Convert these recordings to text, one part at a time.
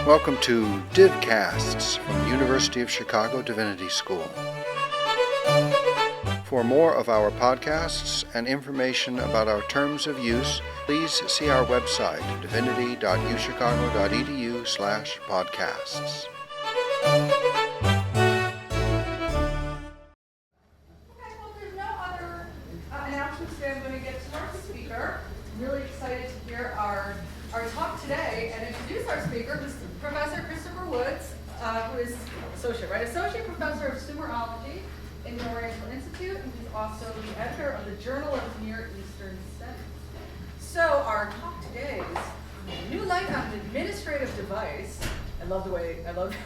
Welcome to Divcasts from the University of Chicago Divinity School. For more of our podcasts and information about our terms of use, please see our website, divinity.uchicago.edu/podcasts. Okay, well, there's no other announcements today. I'm going to get to our speaker. I'm really excited to hear our talk today and introduce our speaker, who's Professor Christopher Woods, who is Associate Professor of Sumerology in the Oriental Institute, and he's also the editor of the Journal of Near Eastern Studies. So our talk today is New Light on an Administrative Device. I love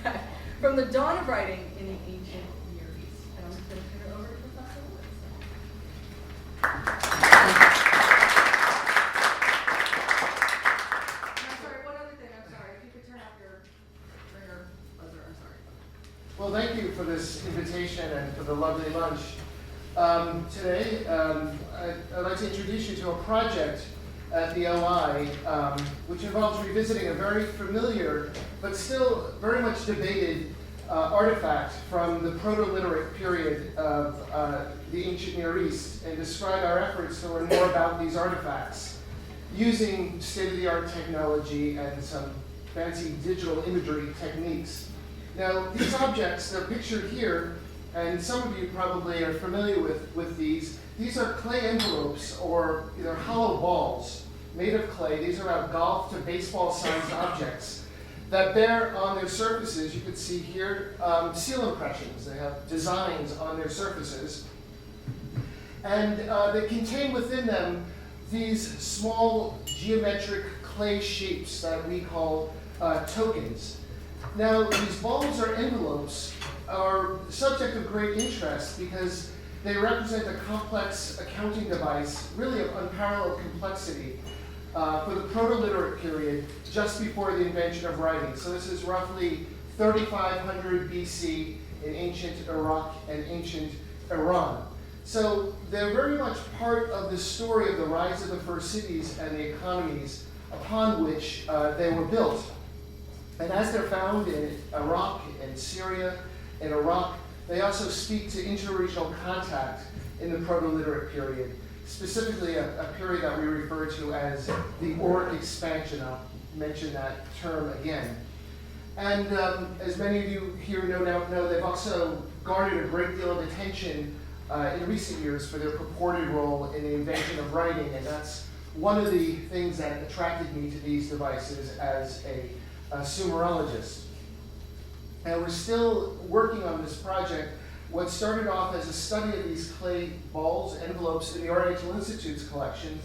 that. From the dawn of writing in the ancient Near East. And I'm just going to turn it over to Professor Woods. Well, thank you for this invitation and for the lovely lunch. Today, I'd like to introduce you to a project at the OI, which involves revisiting a very familiar, but still very much debated artifact from the Proto-Literate period of the ancient Near East, and describe our efforts to learn more about these artifacts using state-of-the-art technology and some fancy digital imagery techniques. Now, these objects, they're pictured here, and some of you probably are familiar with these. These are clay envelopes, or they're hollow balls made of clay. These are about golf to baseball-sized objects that bear on their surfaces, you can see here, seal impressions. They have designs on their surfaces. And they contain within them these small geometric clay shapes that we call tokens. Now, these balls or envelopes are subject of great interest because they represent a complex accounting device, really of unparalleled complexity, for the Proto-Literate period, just before the invention of writing. So this is roughly 3500 BC in ancient Iraq and ancient Iran. So they're very much part of the story of the rise of the first cities and the economies upon which they were built. And as they're found in Iraq and Syria and Iraq, they also speak to interregional contact in the Proto-Literate period, specifically a period that we refer to as the Auric expansion. I'll mention that term again. And as many of you here no doubt know, they've also garnered a great deal of attention in recent years for their purported role in the invention of writing, and that's one of the things that attracted me to these devices as a Sumerologist. And we're still working on this project. What started off as a study of these clay balls, envelopes in the Oriental Institute's collection,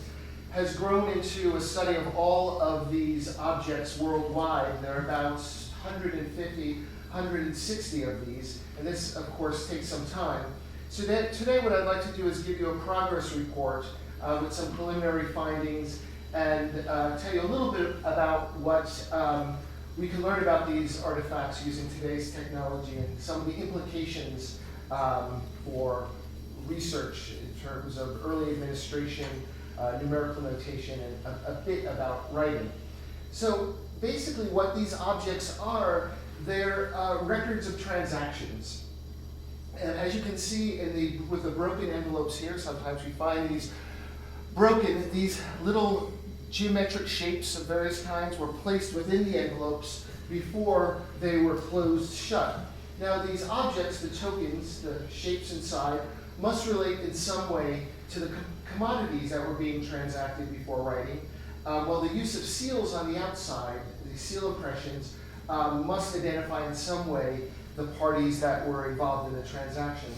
has grown into a study of all of these objects worldwide. There are about 150, 160 of these, and this, of course, takes some time. So today what I'd like to do is give you a progress report with some preliminary findings and tell you a little bit about what we can learn about these artifacts using today's technology and some of the implications for research in terms of early administration, numerical notation, and a bit about writing. So basically what these objects are, they're records of transactions. And as you can see with the broken envelopes here, sometimes we find these little geometric shapes of various kinds were placed within the envelopes before they were closed shut. Now these objects, the tokens, the shapes inside, must relate in some way to the commodities that were being transacted before writing, while the use of seals on the outside, the seal impressions, must identify in some way the parties that were involved in the transaction.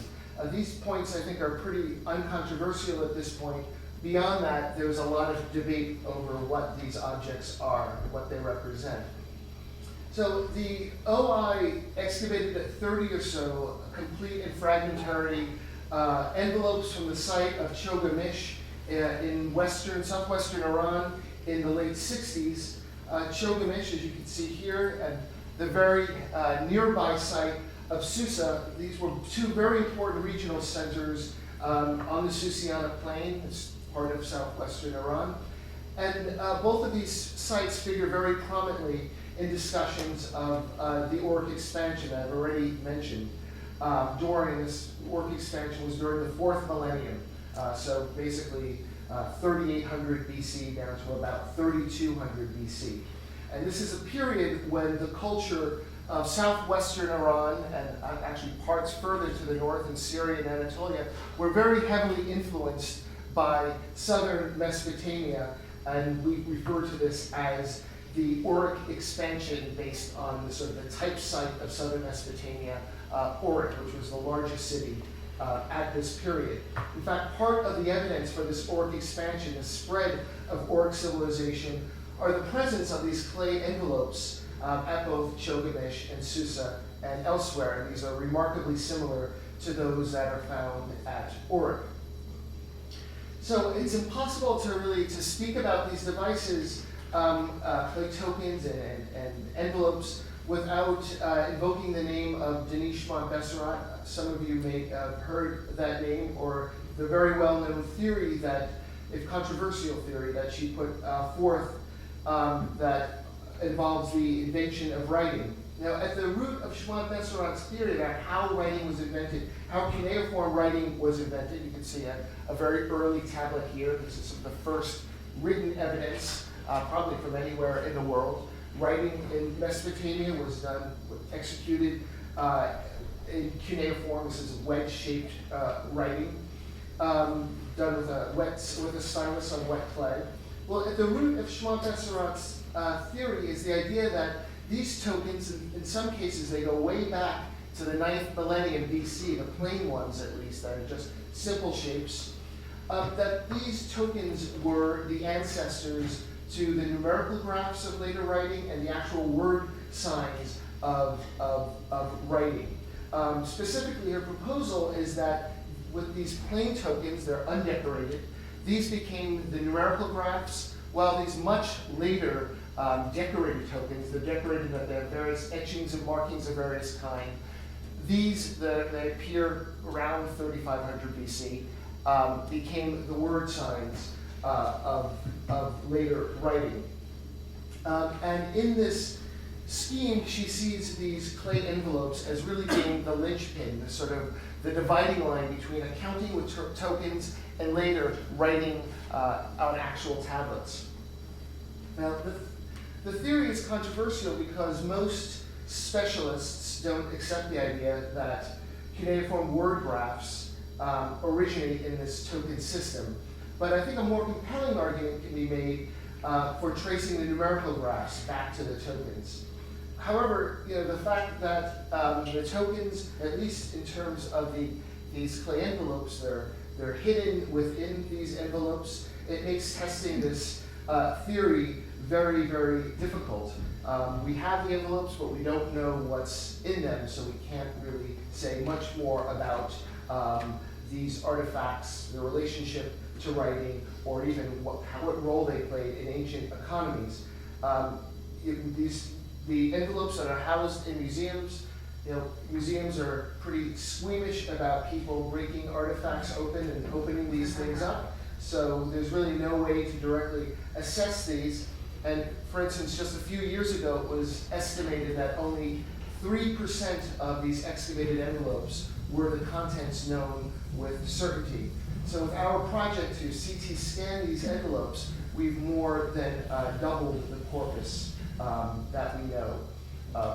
These points, I think, are pretty uncontroversial at this point. Beyond that, there's a lot of debate over what these objects are, what they represent. So the OI excavated 30 or so complete and fragmentary envelopes from the site of Chogamish in southwestern Iran in the late 60s. Chogamish, as you can see here, and the very nearby site of Susa. These were two very important regional centers on the Susiana Plain. It's part of southwestern Iran. And both of these sites figure very prominently in discussions of the Auric expansion that I've already mentioned. During this Auric expansion was during the 4th millennium, so basically 3800 BC down to about 3200 BC. And this is a period when the culture of southwestern Iran and actually parts further to the north in Syria and Anatolia were very heavily influenced by southern Mesopotamia, and we refer to this as the Auric expansion based on the sort of the type site of southern Mesopotamia, Auric, which was the largest city at this period. In fact, part of the evidence for this Auric expansion, the spread of Auric civilization, are the presence of these clay envelopes at both Gilgamesh and Susa and elsewhere. And these are remarkably similar to those that are found at Auric. So it's impossible to speak about these devices, clay tokens and envelopes, without invoking the name of Denise Montbesserat. Some of you may have heard that name, or the very well-known theory that, if controversial theory, that she put forth that involves the invention of writing. Now, at the root of Montbesserat's theory about how writing was invented, how cuneiform writing was invented, you can see a very early tablet here. This is the first written evidence, probably from anywhere in the world. Writing in Mesopotamia was executed in cuneiform. This is wedge-shaped writing, done with a stylus on wet clay. Well, at the root of Montbesserat's theory is the idea that these tokens, in some cases, they go way back to the 9th millennium BC, the plain ones at least, that are just simple shapes, that these tokens were the ancestors to the numerical graphs of later writing and the actual word signs of writing. Specifically, her proposal is that with these plain tokens, they're undecorated, these became the numerical graphs, while these much later decorated tokens, they're decorated with their various etchings and markings of various kind. These, they appear around 3500 BC, became the word signs of later writing. And in this scheme, she sees these clay envelopes as really being the linchpin, the sort of the dividing line between accounting with tokens and later writing on actual tablets. Now, the theory is controversial because most specialists don't accept the idea that cuneiform word graphs originate in this token system. But I think a more compelling argument can be made for tracing the numerical graphs back to the tokens. However, the fact that the tokens, at least in terms of these clay envelopes, they're hidden within these envelopes, it makes testing this theory very, very difficult. We have the envelopes, but we don't know what's in them, so we can't really say much more about these artifacts, the relationship to writing, or even what role they played in ancient economies. The envelopes that are housed in museums, museums are pretty squeamish about people breaking artifacts open and opening these things up. So there's really no way to directly assess these. And for instance, just a few years ago, it was estimated that only 3% of these excavated envelopes were the contents known with certainty. So with our project to CT scan these envelopes, we've more than doubled the corpus that we know.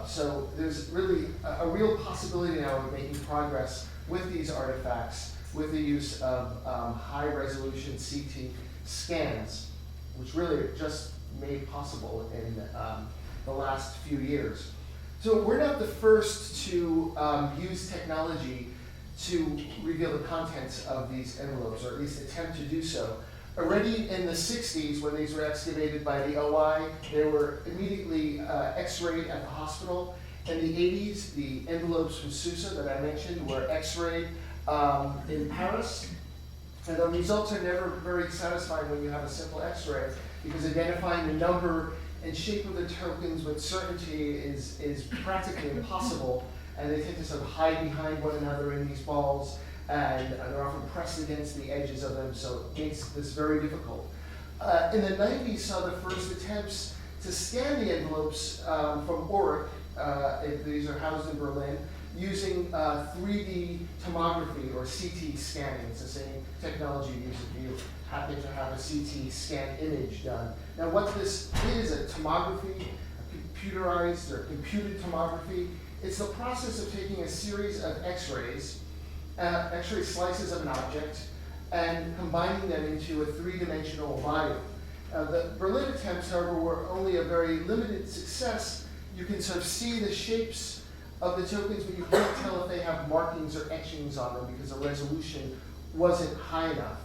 So there's really a real possibility now of making progress with these artifacts with the use of high-resolution CT scans, which really are just made possible in the last few years. So we're not the first to use technology to reveal the contents of these envelopes, or at least attempt to do so. Already in the 60s, when these were excavated by the OI, they were immediately x-rayed at the hospital. In the 80s, the envelopes from Susa that I mentioned were x-rayed in Paris. And the results are never very satisfying when you have a simple x-ray, because identifying the number and shape of the tokens with certainty is practically impossible. And they tend to sort of hide behind one another in these balls, and they're often pressed against the edges of them, so it makes this very difficult. In the 90s saw the first attempts to scan the envelopes from Auric. These are housed in Berlin, using 3D tomography or CT scanning. It's the same technology used if you happen to have a CT scan image done. Now what this is, a tomography, a computerized or computed tomography, it's the process of taking a series of X-rays, X-ray slices of an object, and combining them into a three-dimensional volume. The Berlin attempts, however, were only a very limited success. You can sort of see the shapes of the tokens, but you can't tell if they have markings or etchings on them because the resolution wasn't high enough.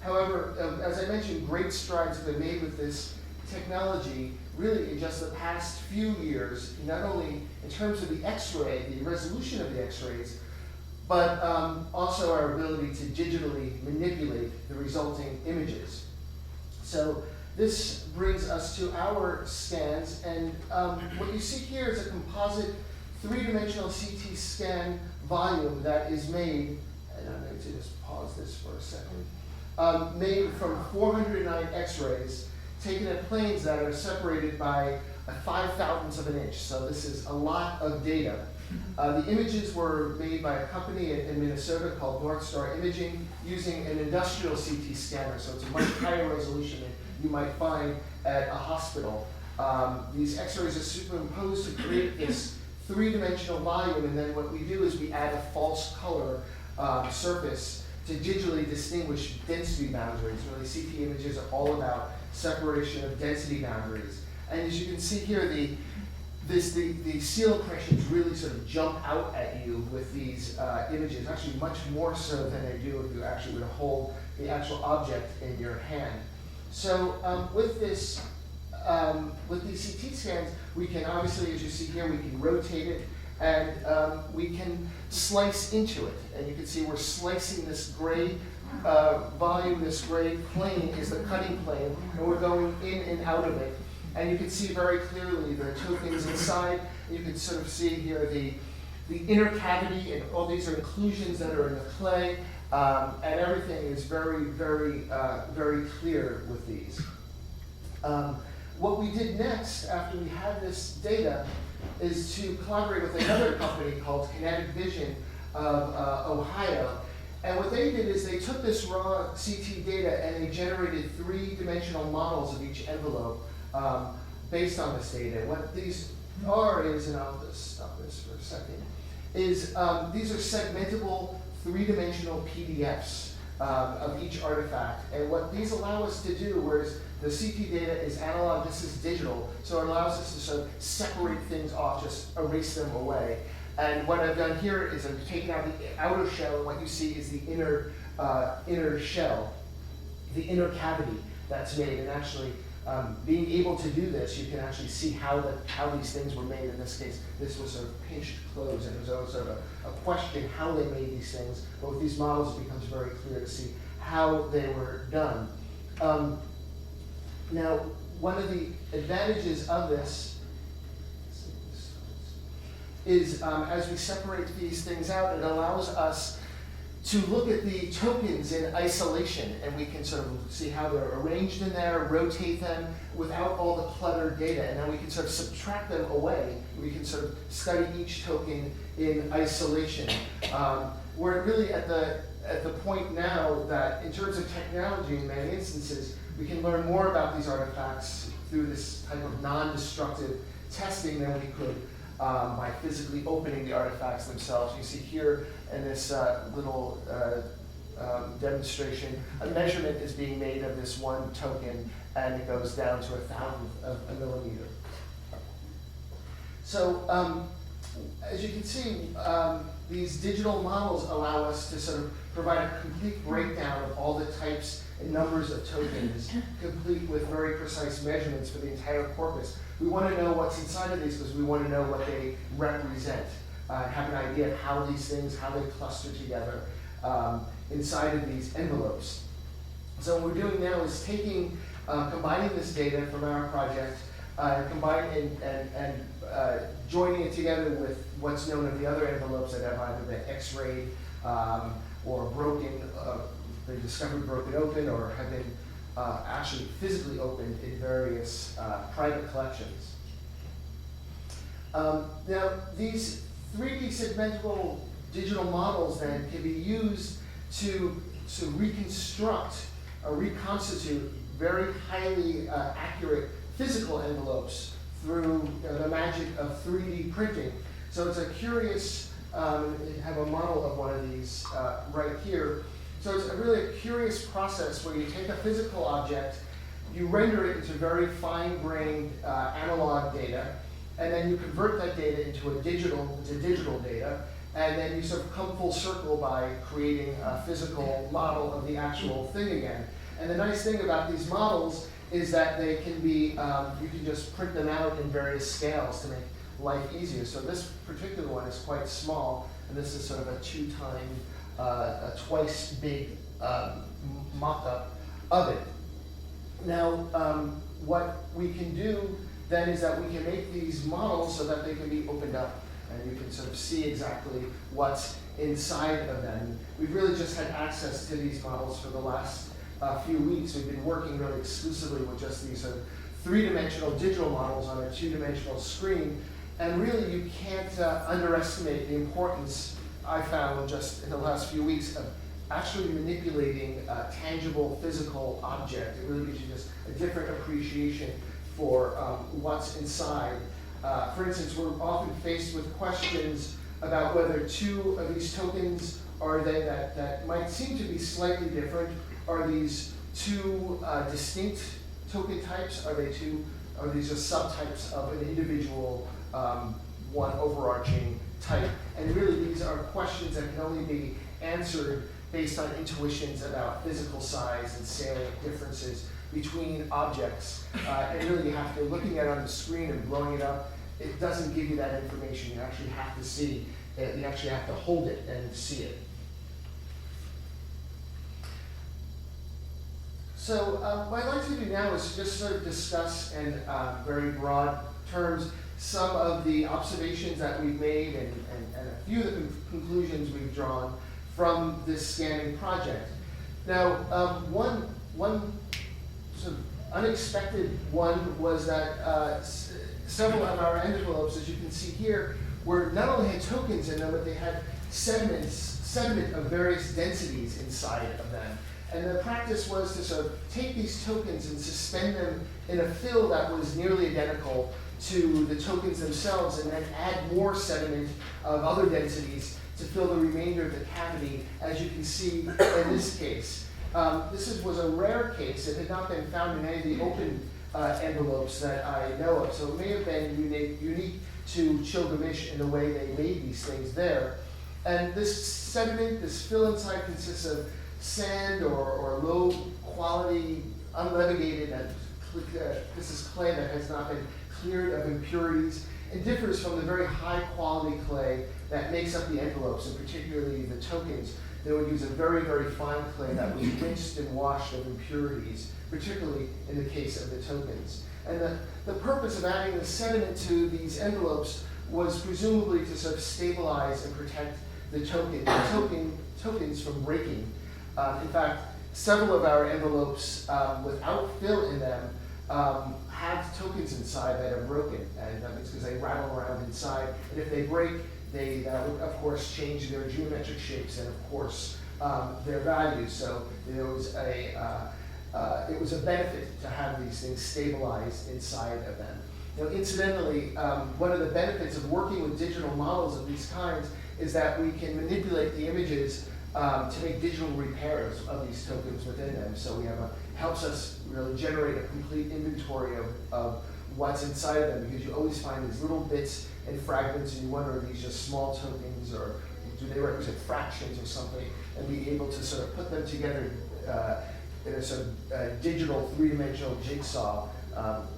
However, as I mentioned, great strides have been made with this technology really in just the past few years, not only in terms of the X-ray, the resolution of the X-rays, but also our ability to digitally manipulate the resulting images. So this brings us to our scans, and what you see here is a composite three-dimensional CT scan volume that is made, and I'm going to just pause this for a second, made from 409 X-rays taken at planes that are separated by a 5/1000th of an inch. So this is a lot of data. The images were made by a company in Minnesota called North Star Imaging using an industrial CT scanner, so it's a much higher resolution than you might find at a hospital. These X-rays are superimposed to create this three-dimensional volume, and then what we do is we add a false color surface to digitally distinguish density boundaries. Really, CT images are all about separation of density boundaries. And as you can see here, the seal impressions really sort of jump out at you with these images, actually much more so than they do if you actually were to hold the actual object in your hand. So with these CT scans, we can obviously, as you see here, we can rotate it, and we can slice into it. And you can see we're slicing this gray volume, this gray plane is the cutting plane, and we're going in and out of it. And you can see very clearly the tokens inside. You can sort of see here the inner cavity, and all these are inclusions that are in the clay, and everything is very, very, very clear with these. What we did next, after we had this data, is to collaborate with another company called Kinetic Vision of Ohio. And what they did is they took this raw CT data and they generated three-dimensional models of each envelope based on this data. What these are is, and I'll just stop this for a second, is these are segmentable three-dimensional PDFs of each artifact. And what these allow us to do, whereas the CT data is analog, this is digital, so it allows us to sort of separate things off, just erase them away. And what I've done here is I've taken out the outer shell, and what you see is the inner shell, the inner cavity that's made. And actually, being able to do this, you can actually see how these things were made. In this case, this was sort of pinched clothes, and it was always sort of a question how they made these things. But with these models, it becomes very clear to see how they were done. Now, one of the advantages of this is as we separate these things out, it allows us to look at the tokens in isolation, and we can sort of see how they're arranged in there, rotate them without all the cluttered data, and then we can sort of subtract them away. We can sort of study each token in isolation. We're really at the point now that in terms of technology in many instances, we can learn more about these artifacts through this type of non-destructive testing than we could by physically opening the artifacts themselves. You see here in this little demonstration, a measurement is being made of this one token, and it goes down to 1/1000th of a millimeter. So as you can see, these digital models allow us to sort of provide a complete breakdown of all the types and numbers of tokens, complete with very precise measurements for the entire corpus. We want to know what's inside of these because we want to know what they represent, have an idea of how these things, how they cluster together inside of these envelopes. So what we're doing now is taking, combining this data from our project, combining and joining it together with what's known of the other envelopes that have either been X-rayed or broken, they discovered broken open, or have been actually physically opened in various private collections. Now, these 3D segmentable digital models then can be used to reconstruct or reconstitute very highly accurate physical envelopes through the magic of 3D printing. So it's a curious, I have a model of one of these right here. So it's really a curious process where you take a physical object, you render it into very fine-grained analog data, and then you convert that data into digital data, and then you sort of come full circle by creating a physical model of the actual thing again. And the nice thing about these models is that they can be, you can just print them out in various scales to make life easier. So this particular one is quite small, and this is sort of a twice big mock-up of it. Now, what we can do then is that we can make these models so that they can be opened up, and you can sort of see exactly what's inside of them. We've really just had access to these models for the last few weeks. We've been working really exclusively with just these sort of three-dimensional digital models on a two-dimensional screen, and really you can't underestimate the importance I found just in the last few weeks of actually manipulating a tangible physical object. It really gives you just a different appreciation for what's inside. For instance, we're often faced with questions about whether two of these tokens are they that might seem to be slightly different. Are these two distinct token types? Are these just subtypes of an individual one overarching type? And really these are questions that can only be answered based on intuitions about physical size and salient differences between objects. And really you have to, looking at it on the screen and blowing it up, it doesn't give you that information. You actually have to see it, you actually have to hold it and see it. So what I'd like to do now is just sort of discuss in very broad terms some of the observations that we've made and a few of the conclusions we've drawn from this scanning project. Now, one sort of unexpected one was that several of our envelopes, as you can see here, were not only had tokens in them, but they had sediment of various densities inside of them. And the practice was to sort of take these tokens and suspend them in a fill that was nearly identical to the tokens themselves, and then add more sediment of other densities to fill the remainder of the cavity, as you can see in this case. This was a rare case. It had not been found in any of the open envelopes that I know of, so it may have been unique to Chilgamish in the way they made these things there. And this sediment, this fill inside, consists of sand or low quality, unlevigated, this is clay that has not been cleared of impurities. It differs from the very high quality clay that makes up the envelopes, and particularly the tokens. They would use a very, very fine clay that was rinsed and washed of impurities, particularly in the case of the tokens. And the purpose of adding the sediment to these envelopes was presumably to sort of stabilize and protect the tokens from breaking. In fact, several of our envelopes without fill in them have tokens inside that are broken, and that means because they rattle around inside, and if they break, that would of course change their geometric shapes and of course their values. So there was it was a benefit to have these things stabilized inside of them. Now, incidentally, one of the benefits of working with digital models of these kinds is that we can manipulate the images to make digital repairs of these tokens within them. So we have helps us really generate a complete inventory of what's inside of them, because you always find these little bits and fragments, and you wonder, are these just small tokens, or do they represent fractions or something, and be able to sort of put them together in a sort of digital three-dimensional jigsaw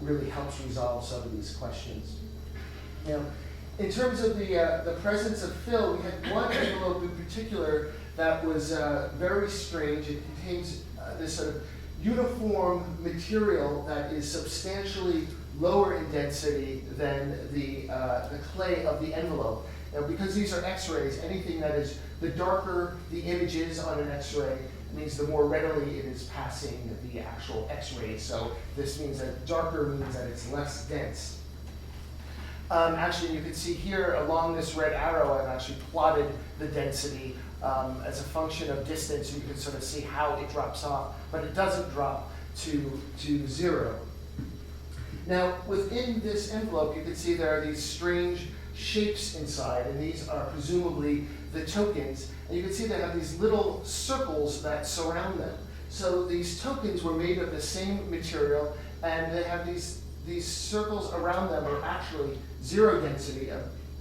really helps resolve some of these questions. Now, in terms of the presence of fill, we had one envelope in particular that was very strange. It contains this sort of uniform material that is substantially lower in density than the clay of the envelope. Now, because these are X-rays, anything that is, the darker the image is on an X-ray, means the more readily it is passing the actual X-rays. So this means that darker means that it's less dense. Actually, you can see here along this red arrow, I've actually plotted the density as a function of distance. You can sort of see how it drops off, but it doesn't drop to 0. Now, within this envelope, you can see there are these strange shapes inside, and these are presumably the tokens. And you can see they have these little circles that surround them. So these tokens were made of the same material, and they have these circles around them are actually zero density,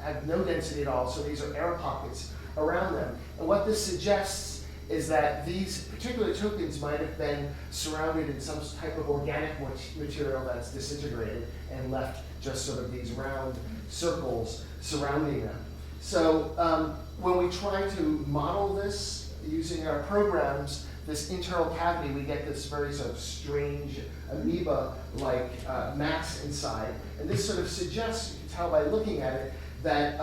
have no density at all. So these are air pockets around them. And what this suggests is that these particular tokens might have been surrounded in some type of organic material that's disintegrated and left just sort of these round circles surrounding them. So when we try to model this using our programs, this internal cavity, we get this very sort of strange amoeba-like mass inside. And this sort of suggests, you can tell by looking at it, that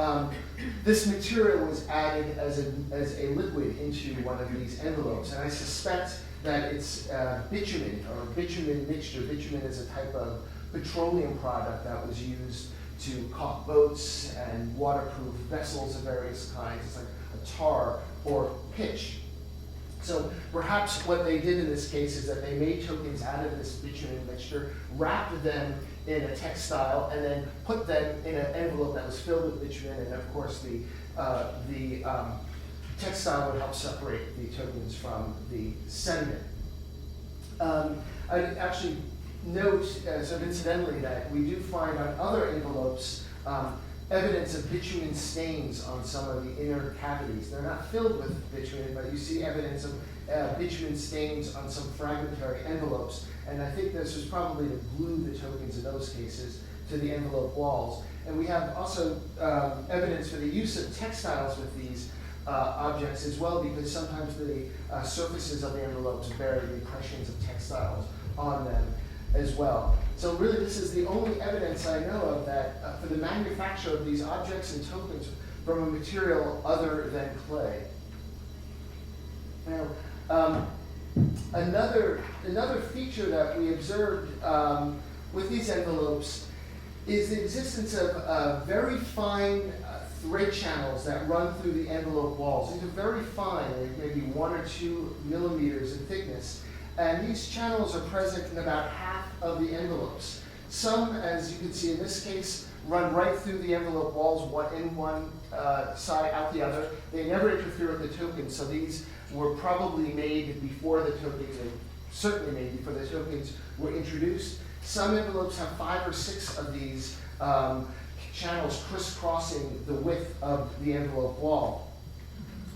this material was added as a liquid into one of these envelopes. And I suspect that it's bitumen or bitumen mixture. Bitumen is a type of petroleum product that was used to caulk boats and waterproof vessels of various kinds. It's like a tar or pitch. So perhaps what they did in this case is that they made tokens out of this bitumen mixture, wrapped them in a textile, and then put them in an envelope that was filled with bitumen, and of course the textile would help separate the tokens from the sediment. I'd actually note, sort of incidentally, that we do find on other envelopes evidence of bitumen stains on some of the inner cavities. They're not filled with bitumen, but you see evidence of bitumen stains on some fragmentary envelopes. And I think this was probably to glue the tokens in those cases to the envelope walls. And we have also evidence for the use of textiles with these objects as well, because sometimes the surfaces of the envelopes bear the impressions of textiles on them as well. So really this is the only evidence I know of that for the manufacture of these objects and tokens from a material other than clay. Now, another feature that we observed with these envelopes is the existence of very fine thread channels that run through the envelope walls. These are very fine, maybe 1 or 2 millimeters in thickness. And these channels are present in about half of the envelopes. Some, as you can see in this case, run right through the envelope walls, one in one side, out the other. They never interfere with the tokens, so these were probably made before the tokens, and certainly made before the tokens were introduced. Some envelopes have 5 or 6 of these channels crisscrossing the width of the envelope wall.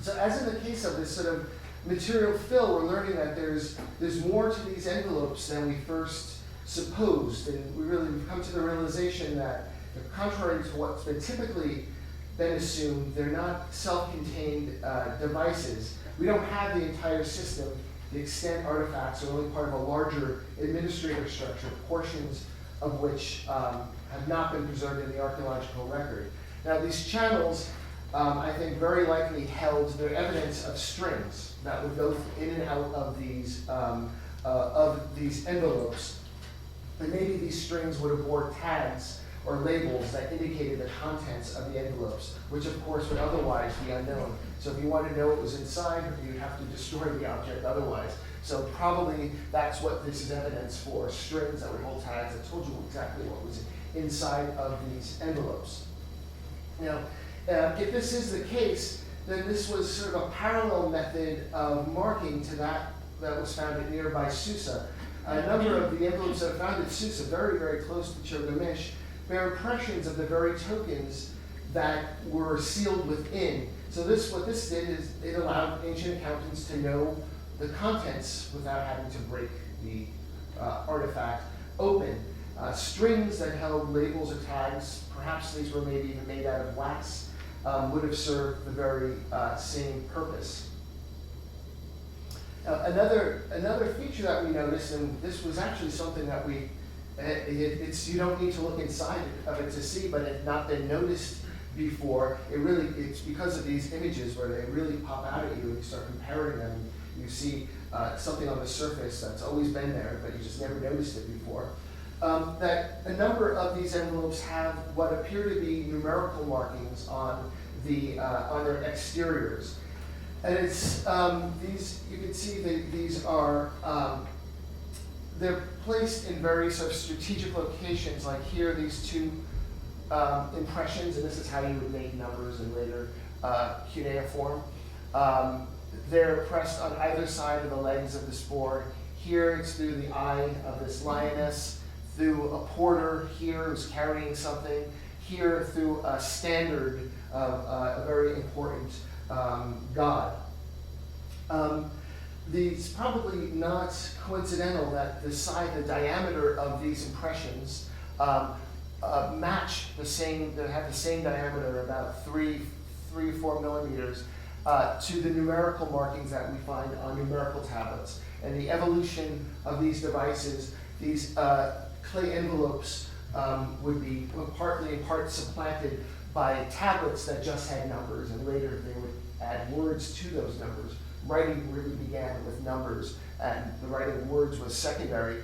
So as in the case of this sort of material fill, we're learning that there's more to these envelopes than we first supposed, and we've come to the realization that, contrary to what's been typically been assumed, they're not self-contained devices. We don't have the entire system. The extant artifacts are only part of a larger administrative structure, portions of which have not been preserved in the archaeological record. Now, these channels, I think, very likely held their evidence of strings that would go in and out of these envelopes. And maybe these strings would have bore tags or labels that indicated the contents of the envelopes, which of course would otherwise be unknown. So if you want to know what was inside, you'd have to destroy the object otherwise. So probably that's what this is evidence for, strings that would hold tags that told you exactly what was inside of these envelopes. Now, if this is the case, then this was sort of a parallel method of marking to that was found at nearby Susa. A number of the envelopes that are found at Susa, very, very close to Chogamish, bear impressions of the very tokens that were sealed within. So what this did is it allowed ancient accountants to know the contents without having to break the artifact open. Strings that held labels or tags, perhaps these were maybe even made out of wax, would have served the very same purpose. Another feature that we noticed, and this was actually something that you don't need to look inside of it to see, but it had not been noticed before. It's because of these images where they really pop out at you and you start comparing them. You see something on the surface that's always been there, but you just never noticed it before. That a number of these envelopes have what appear to be numerical markings on their exteriors. And it's these, you can see these are, they're placed in very sort of strategic locations, like here, these two impressions, and this is how you would make numbers in later cuneiform. They're pressed on either side of the legs of this board. Here it's through the eye of this lioness, through a porter here who's carrying something, here through a standard of a very important god. It's probably not coincidental that the diameter of these impressions match the same, that have the same diameter, about 3 or 4 millimeters, to the numerical markings that we find on numerical tablets. And the evolution of these devices, these clay envelopes, would be partly in part supplanted by tablets that just had numbers, and later they would add words to those numbers. Writing really began with numbers, and the writing of words was secondary.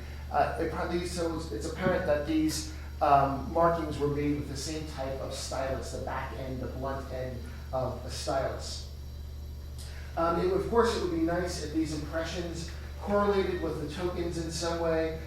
So it's apparent that these markings were made with the same type of stylus, the back end, the blunt end of a stylus. Of course, it would be nice if these impressions correlated with the tokens in some way.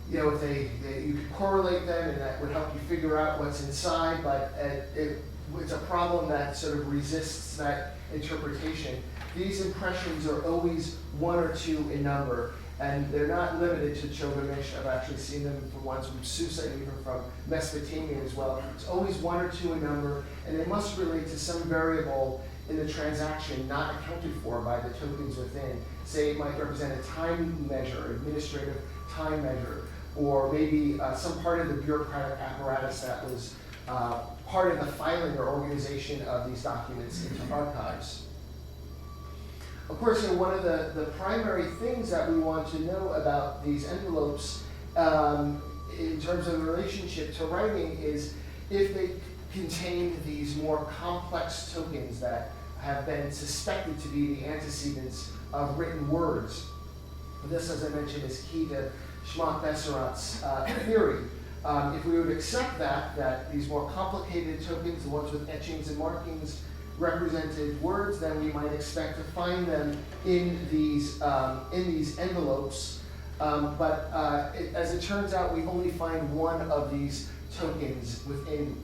You know, if you could correlate them, and that would help you figure out what's inside, but it's a problem that sort of resists that interpretation. These impressions are always 1 or 2 in number, and they're not limited to Chogamish. I've actually seen them from ones from Susa and even from Mesopotamia as well. It's always 1 or 2 in number, and they must relate to some variable in the transaction not accounted for by the tokens within. Say it might represent a time measure, administrative time measure, or maybe some part of the bureaucratic apparatus that was part of the filing or organization of these documents into archives. Of course, you know, one of the primary things that we want to know about these envelopes in terms of the relationship to writing is if they contain these more complex tokens that have been suspected to be the antecedents of written words. This, as I mentioned, is key to Schmack-Besserot's theory. If we would accept that these more complicated tokens, the ones with etchings and markings, represented words, then we might expect to find them in these envelopes. As it turns out, we only find one of these tokens within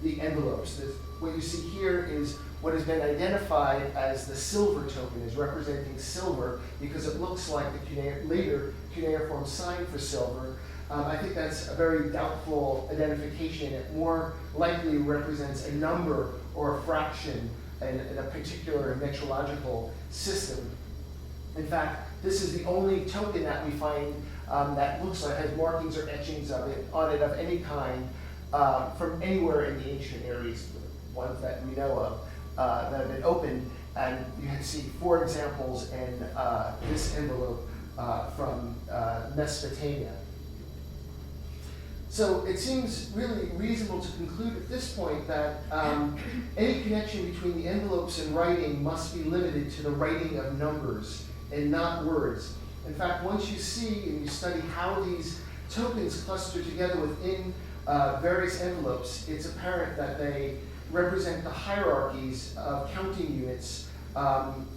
the envelopes. What you see here is what has been identified as the silver token, is representing silver because it looks like the later cuneiform sign for silver. I think that's a very doubtful identification. It more likely represents a number or a fraction in a particular metrological system. In fact, this is the only token that we find that looks like has markings or etchings on it of any kind from anywhere in the ancient Near East, the ones that we know of that have been opened. And you can see 4 examples in this envelope from Mesopotamia. So it seems really reasonable to conclude at this point that any connection between the envelopes and writing must be limited to the writing of numbers and not words. In fact, once you see and you study how these tokens cluster together within various envelopes, it's apparent that they represent the hierarchies of counting units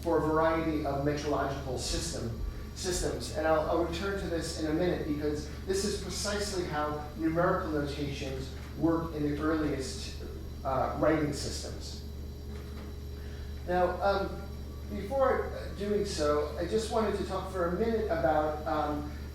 for a variety of metrological systems. And I'll return to this in a minute because this is precisely how numerical notations work in the earliest writing systems. Now, before doing so, I just wanted to talk for a minute about,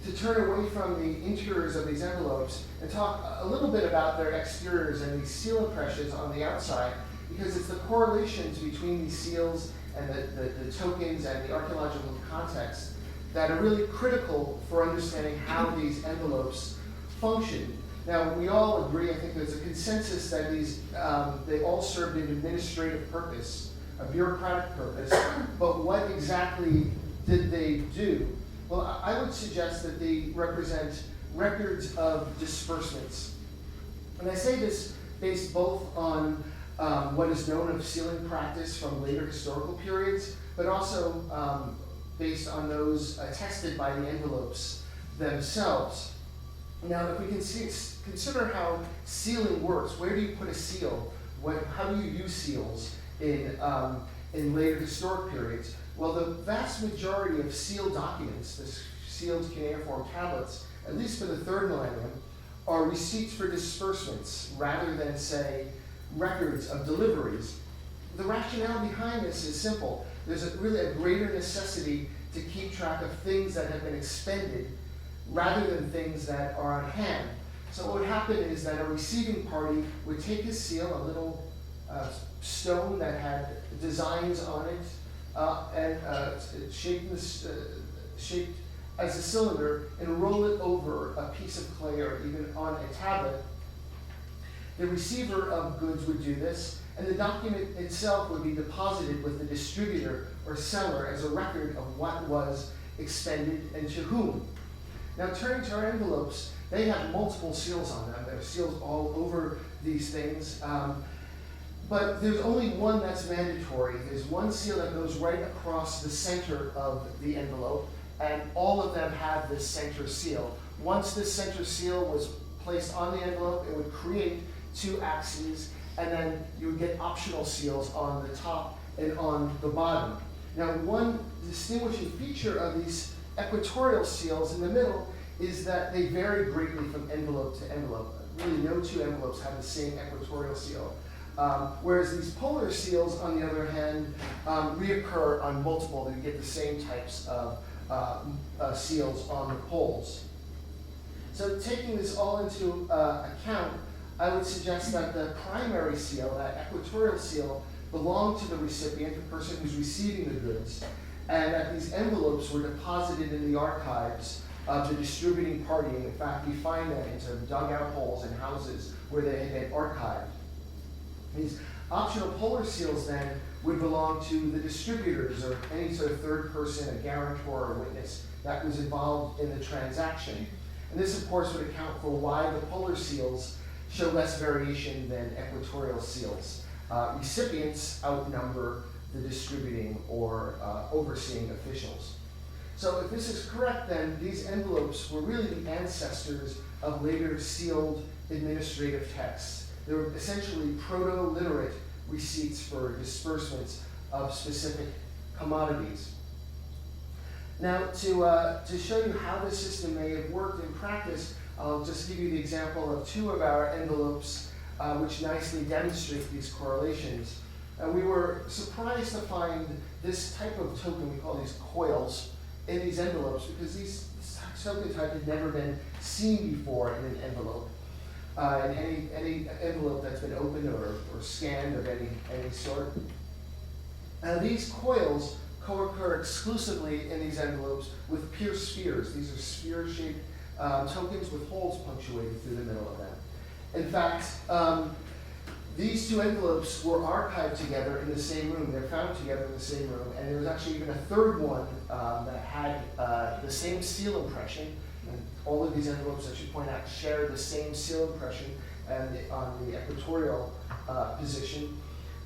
to turn away from the interiors of these envelopes and talk a little bit about their exteriors and these seal impressions on the outside, because it's the correlations between these seals and the tokens and the archaeological context that are really critical for understanding how these envelopes function. Now, we all agree, I think there's a consensus that these, they all served an administrative purpose, a bureaucratic purpose, but what exactly did they do? Well, I would suggest that they represent records of disbursements. And I say this based both on what is known of sealing practice from later historical periods, but also based on those tested by the envelopes themselves. Now, if we can consider how sealing works, where do you put a seal? How do you use seals in later historic periods? Well, the vast majority of sealed documents, the sealed cuneiform tablets, at least for the 3rd millennium, are receipts for disbursements rather than, say, records of deliveries. The rationale behind this is simple. There's really a greater necessity to keep track of things that have been expended rather than things that are on hand. So what would happen is that a receiving party would take his seal, a little stone that had designs on it, and shaped as a cylinder, and roll it over a piece of clay or even on a tablet. The receiver of goods would do this, and the document itself would be deposited with the distributor or seller as a record of what was expended and to whom. Now, turning to our envelopes, they have multiple seals on them. There are seals all over these things, but there's only one that's mandatory. There's one seal that goes right across the center of the envelope, and all of them have this center seal. Once this center seal was placed on the envelope, it would create 2 axes, and then you would get optional seals on the top and on the bottom. Now, one distinguishing feature of these equatorial seals in the middle is that they vary greatly from envelope to envelope. Really, no 2 envelopes have the same equatorial seal. Whereas these polar seals, on the other hand, reoccur on multiple. They get the same types of seals on the poles. So taking this all into account, I would suggest that the primary seal, that equatorial seal, belonged to the recipient, the person who's receiving the goods, and that these envelopes were deposited in the archives of the distributing party. And in fact, we find them in sort of dug-out holes in houses where they had been archived. These optional polar seals then would belong to the distributors or any sort of 3rd person, a guarantor or witness that was involved in the transaction. And this, of course, would account for why the polar seals show less variation than equatorial seals. Recipients outnumber the distributing or overseeing officials. So if this is correct, then these envelopes were really the ancestors of later sealed administrative texts. They were essentially proto-literate receipts for disbursements of specific commodities. Now, to show you how this system may have worked in practice, I'll just give you the example of 2 of our envelopes which nicely demonstrate these correlations. We were surprised to find this type of token, we call these coils, in these envelopes because this token type had never been seen before in an envelope. In any envelope that's been opened or scanned of any sort. These coils co-occur exclusively in these envelopes with pierced spheres. These are sphere-shaped tokens with holes punctuated through the middle of them. In fact, these 2 envelopes were archived together in the same room. They're found together in the same room, and there was actually even a 3rd one that had the same seal impression. And all of these envelopes, I should point out, share the same seal impression and on the equatorial position.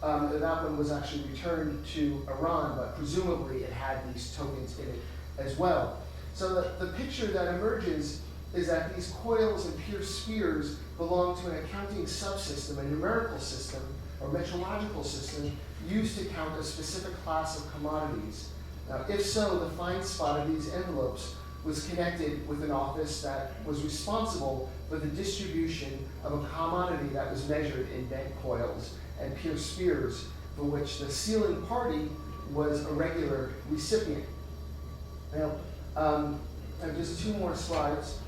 That one was actually returned to Iran, but presumably it had these tokens in it as well. So the picture that emerges is that these coils and pierced spheres belong to an accounting subsystem, a numerical system or metrological system used to count a specific class of commodities. Now, if so, the find spot of these envelopes was connected with an office that was responsible for the distribution of a commodity that was measured in bent coils and pierced spheres, for which the sealing party was a regular recipient. Now, just 2 more slides.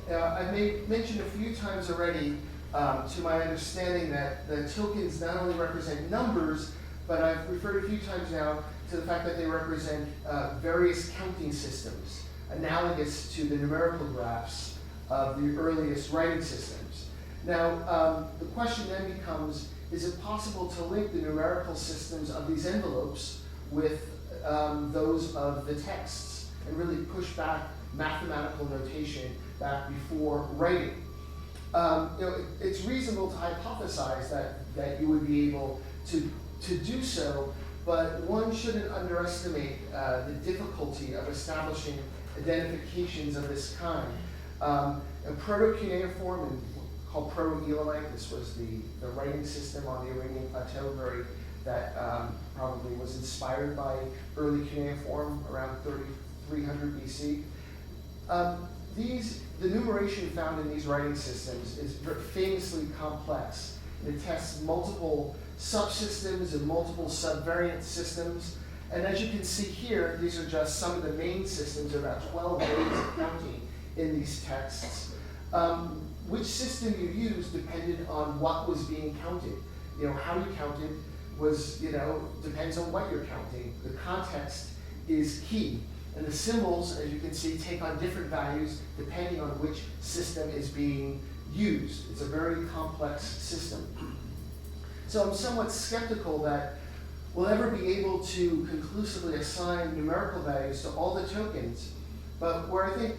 I've mentioned a few times already, to my understanding, that the tokens not only represent numbers, but I've referred a few times now to the fact that they represent various counting systems, analogous to the numerical graphs of the earliest writing systems. Now, the question then becomes, is it possible to link the numerical systems of these envelopes with those of the texts and really push back mathematical notation back before writing? It's reasonable to hypothesize that you would be able to do so, but one shouldn't underestimate the difficulty of establishing identifications of this kind. A proto-cuneiform and called Proto-Elamite, this was the writing system on the Iranian plateau, that probably was inspired by early cuneiform around 3300 BC. The numeration found in these writing systems is famously complex. It tests multiple subsystems and multiple subvariant systems. And as you can see here, these are just some of the main systems, about 12 ways of counting in these texts. Which system you used depended on what was being counted. How you counted was, depends on what you're counting. The context is key. And the symbols, as you can see, take on different values depending on which system is being used. It's a very complex system. So I'm somewhat skeptical that we'll ever be able to conclusively assign numerical values to all the tokens, but where I think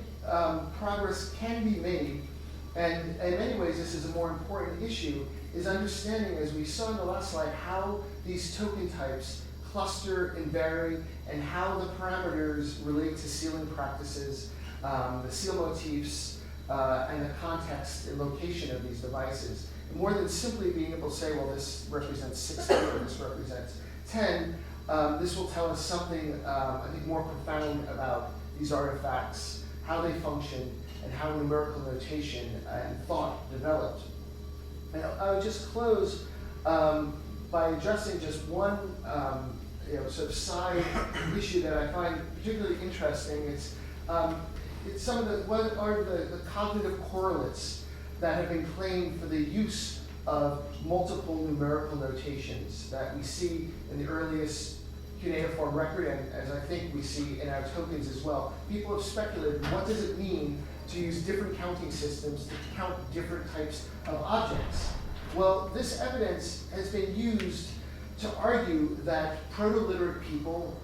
progress can be made, and in many ways this is a more important issue, is understanding, as we saw in the last slide, how these token types cluster and vary, and how the parameters relate to sealing practices, the seal motifs, and the context and location of these devices. And more than simply being able to say, well, this represents 60 or this represents 10, this will tell us something, I think, more profound about these artifacts, how they function, and how numerical notation and thought developed. And I would just close by addressing just one sort of side issue that I find particularly interesting. It's some of what are the cognitive correlates that have been claimed for the use of multiple numerical notations that we see in the earliest cuneiform record, and as I think we see in our tokens as well. People have speculated, what does it mean to use different counting systems to count different types of objects? Well, this evidence has been used to argue that proto-literate people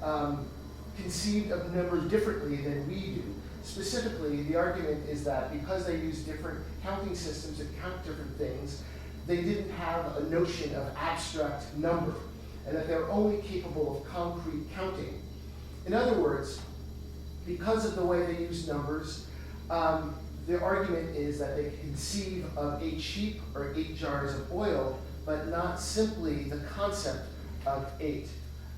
conceived of numbers differently than we do. Specifically, the argument is that because they use different counting systems to count different things, they didn't have a notion of abstract number, and that they're only capable of concrete counting. In other words, because of the way they use numbers, the argument is that they conceive of 8 sheep or 8 jars of oil, but not simply the concept of 8.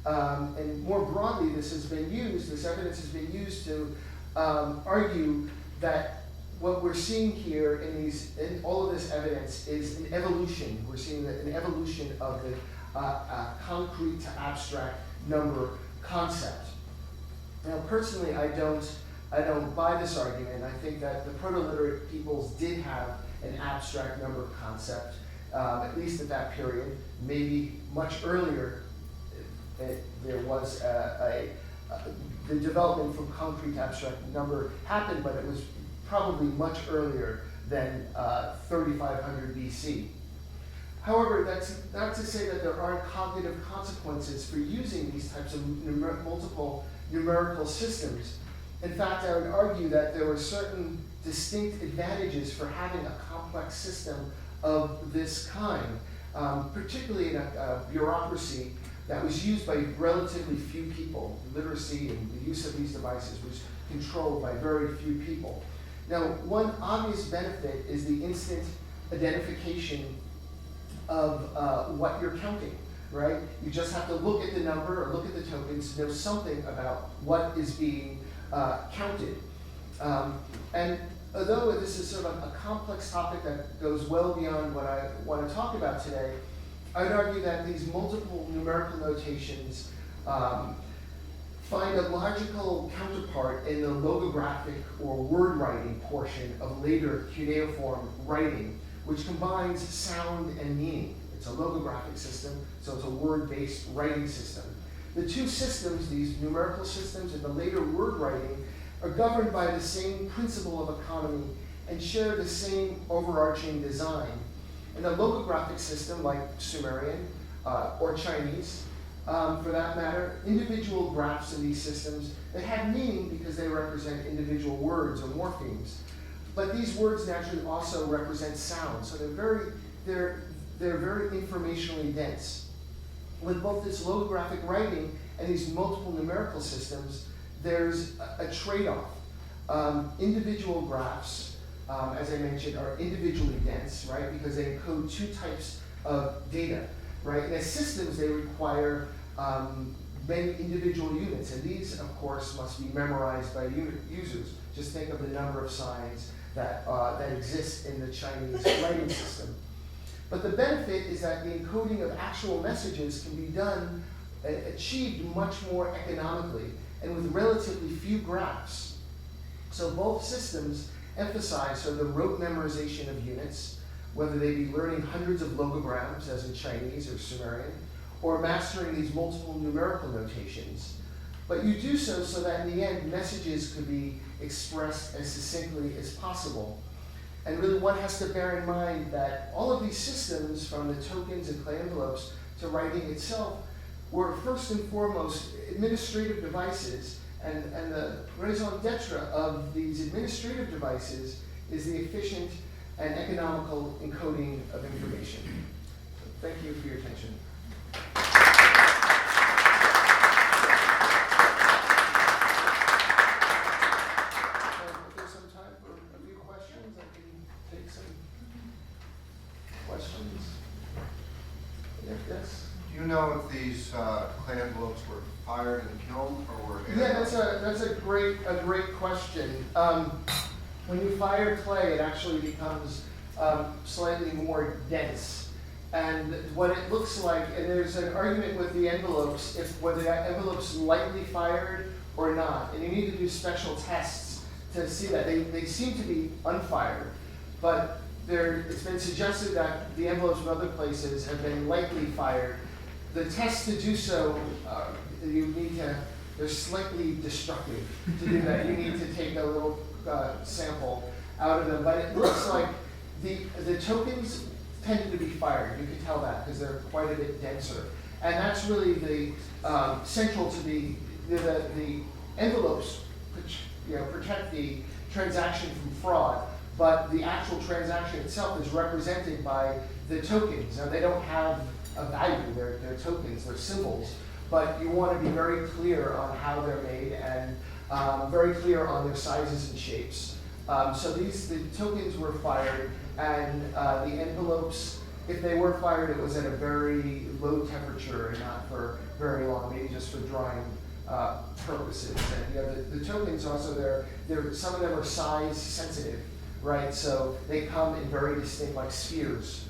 And more broadly, this evidence has been used to argue that what we're seeing here in all of this evidence is an evolution. We're seeing an evolution of the concrete to abstract number concept. Now, personally, I don't buy this argument. I think that the proto-literate peoples did have an abstract number concept, at least at that period. Maybe much earlier, there was the development from concrete to abstract number happened, but it was probably much earlier than 3500 BC. However, that's not to say that there aren't cognitive consequences for using these types of multiple numerical systems. In fact, I would argue that there were certain distinct advantages for having a complex system of this kind, particularly in a bureaucracy that was used by relatively few people. Literacy and the use of these devices was controlled by very few people. Now, one obvious benefit is the instant identification of what you're counting, right? You just have to look at the number or look at the tokens to know something about what is being counted. And although this is sort of a complex topic that goes well beyond what I want to talk about today, I would argue that these multiple numerical notations find a logical counterpart in the logographic or word writing portion of later cuneiform writing, which combines sound and meaning. It's a logographic system, so it's a word-based writing system. The two systems, these numerical systems and the later word writing, are governed by the same principle of economy and share the same overarching design. In a logographic system like Sumerian or Chinese, for that matter, individual graphs in these systems, they have meaning because they represent individual words or morphemes. But these words naturally also represent sound, so they're very informationally dense. with both this logographic writing and these multiple numerical systems, there's a trade-off. Individual graphs, as I mentioned, are individually dense, right? Because they encode two types of data, right? And as systems, they require many individual units, and these, of course, must be memorized by users. Just think of the number of signs that exist in the Chinese writing system. But the benefit is that the encoding of actual messages can be done, achieved much more economically, and with relatively few graphs. So both systems emphasize sort of the rote memorization of units, whether they be learning hundreds of logograms, as in Chinese or Sumerian, or mastering these multiple numerical notations. But you do so that in the end, messages could be expressed as succinctly as possible. And really one has to bear in mind that all of these systems, from the tokens and clay envelopes to writing itself, were first and foremost administrative devices, and the raison d'etre of these administrative devices is the efficient and economical encoding of information. So thank you for your attention. If there's some time for a few questions, I can take some questions. Yes? Do you know if these clay envelopes were fired in the kiln or were? Yeah, that's a great question. When you fire clay, it actually becomes slightly more dense. And what it looks like, and there's an argument with the envelopes, whether that envelope's lightly fired or not. And you need to do special tests to see that. They seem to be unfired, but it's been suggested that the envelopes from other places have been lightly fired. The tests to do so, they're slightly destructive to do that. You need to take a little sample out of them. But it looks like the tokens tended to be fired. You can tell that because they're quite a bit denser. And that's really the central to the envelopes, which protect the transaction from fraud. But the actual transaction itself is represented by the tokens. Now, they don't have a value, they're tokens, they're symbols, but you want to be very clear on how they're made and very clear on their sizes and shapes. So the tokens were fired, and the envelopes, if they were fired, it was at a very low temperature and not for very long, maybe just for drying purposes. And the tokens also, some of them are size sensitive, right? So they come in very distinct, like spheres.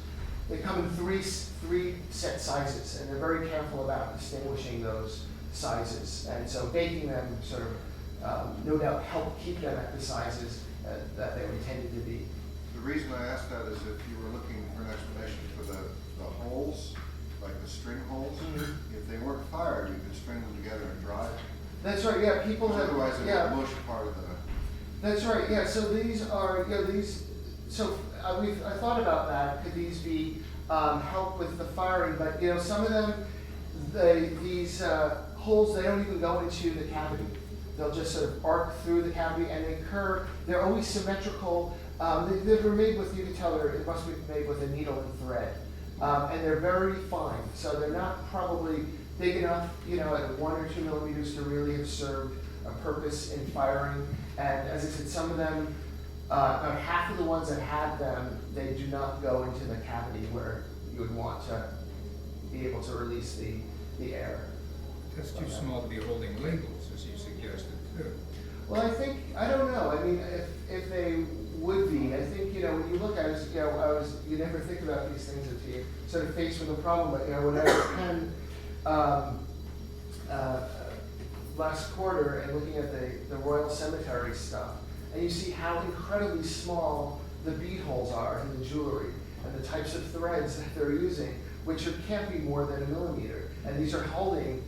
They come in three set sizes, and they're very careful about distinguishing those sizes. And so baking them sort of, no doubt, help keep them at the sizes that they were intended to be. The reason I asked that is if you were looking for an explanation for the holes, like the string holes, if they weren't fired, you could string them together and dry it. That's right, yeah, people have, otherwise it yeah. would mush part of the... That's right, yeah, so these are, so I thought about that. Could these be help with the firing? But some of them, these holes, they don't even go into the cavity. They'll just sort of arc through the cavity, and they're always symmetrical. They were made with, you can tell it must be made with a needle and thread. And they're very fine, so they're not probably big enough, at 1 or 2 millimeters to really have served a purpose in firing. And as I said, some of them, about half of the ones that have them, they do not go into the cavity where you would want to be able to release the air. That's too small to be holding labels, as you suggested, too. Well, I don't know. I mean, if they would be, I think, when you look at it, you never think about these things until you sort of face with a problem. But, when I was 10, last quarter and looking at the Royal Cemetery stuff, and you see how incredibly small the bead holes are in the jewelry and the types of threads that they're using, which can't be more than 1 millimeter. And these are holding,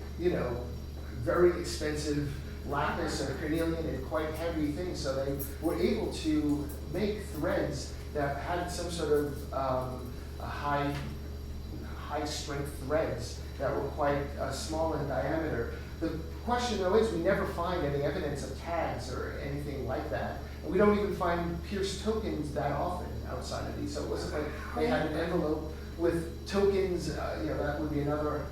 very expensive lapis or carnelian and quite heavy things. So they were able to make threads that had some sort of high strength threads that were quite small in diameter. The question, though, is we never find any evidence of tags or anything like that. And we don't even find pierced tokens that often outside of these. So it wasn't like they had an envelope with tokens. That would be another